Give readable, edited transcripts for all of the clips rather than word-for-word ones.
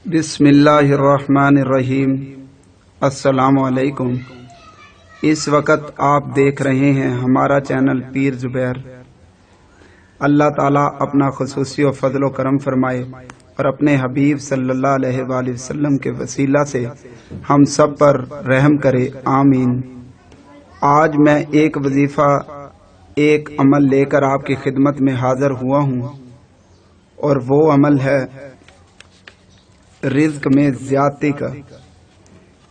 बिस्मिल्लाहिर्रहमानिर्रहीम। अस्सलाम वालेकुम। इस वक्त आप देख रहे हैं हमारा चैनल पीर जुबैर। अल्लाह ताला अपना खुसूसी और फजल करम फरमाए और अपने हबीब सल्लल्लाहु अलैहि वसल्लम के वसीला से हम सब पर रहम करे, आमीन। आज मैं एक वजीफा, एक अमल लेकर आपकी खिदमत में हाजिर हुआ हूँ और वो अमल है रिज़्क में ज़्यादती का,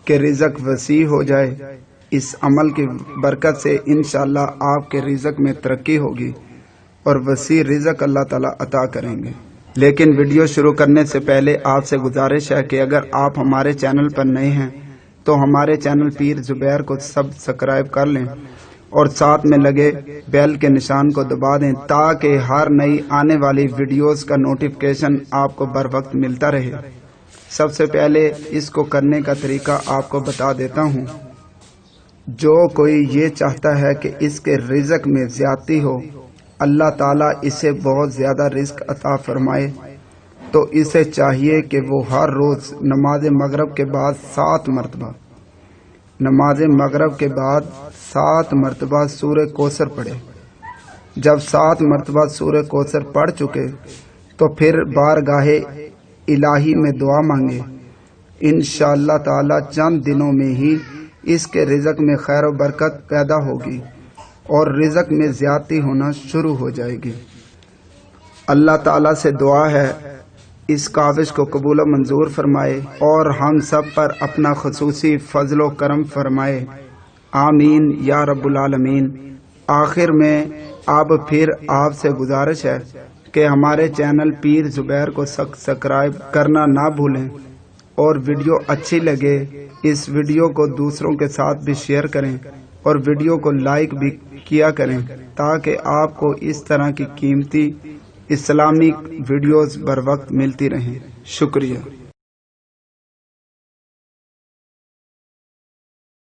कि रिज़्क वसी हो जाए। इस अमल की बरकत से इंशाअल्लाह आपके रिज़्क में तरक्की होगी और वसी रिज़्क अल्लाह ताला अता करेंगे। लेकिन वीडियो शुरू करने से पहले आपसे गुजारिश है कि अगर आप हमारे चैनल पर नए हैं तो हमारे चैनल पीर जुबैर को सब्सक्राइब कर लें और साथ में लगे बेल के निशान को दबा दें ताकि हर नई आने वाली वीडियोस का नोटिफिकेशन आपको बर वक्त मिलता रहे। सबसे पहले इसको करने का तरीका आपको बता देता हूँ। जो कोई ये चाहता है कि इसके रिज़्क में ज़्यादती हो, अल्लाह ताला इसे बहुत ज़्यादा रिज़्क अता फरमाए, तो इसे चाहिए कि वो हर रोज़ नमाज मगरिब के बाद 7 मरतबा नमाज मगरिब के बाद 7 मरतबा सूरह कौसर पढ़े। जब 7 मरतबा सूरह कौसर पढ़ चुके तो फिर बारगाहे इलाही में दुआ मांगे। इंशाअल्लाह ताला चंद दिनों में ही इसके रिज़्क में खैर और बरकत पैदा होगी और रिज़्क में ज़्यादती होना शुरू हो जाएगी। अल्लाह ताला से दुआ है इस काविश को कबूल व मंजूर फरमाए और हम सब पर अपना खुसूसी फजल व करम फरमाए, आमीन या रब्बुल आलमीन। आखिर में अब फिर आपसे गुजारिश है कि हमारे चैनल पीर जुबैर को सब्सक्राइब करना ना भूलें और वीडियो अच्छी लगे इस वीडियो को दूसरों के साथ भी शेयर करें और वीडियो को लाइक भी किया करें ताकि आपको इस तरह की कीमती इस्लामिक वीडियोस बर वक्त मिलती रहें। शुक्रिया।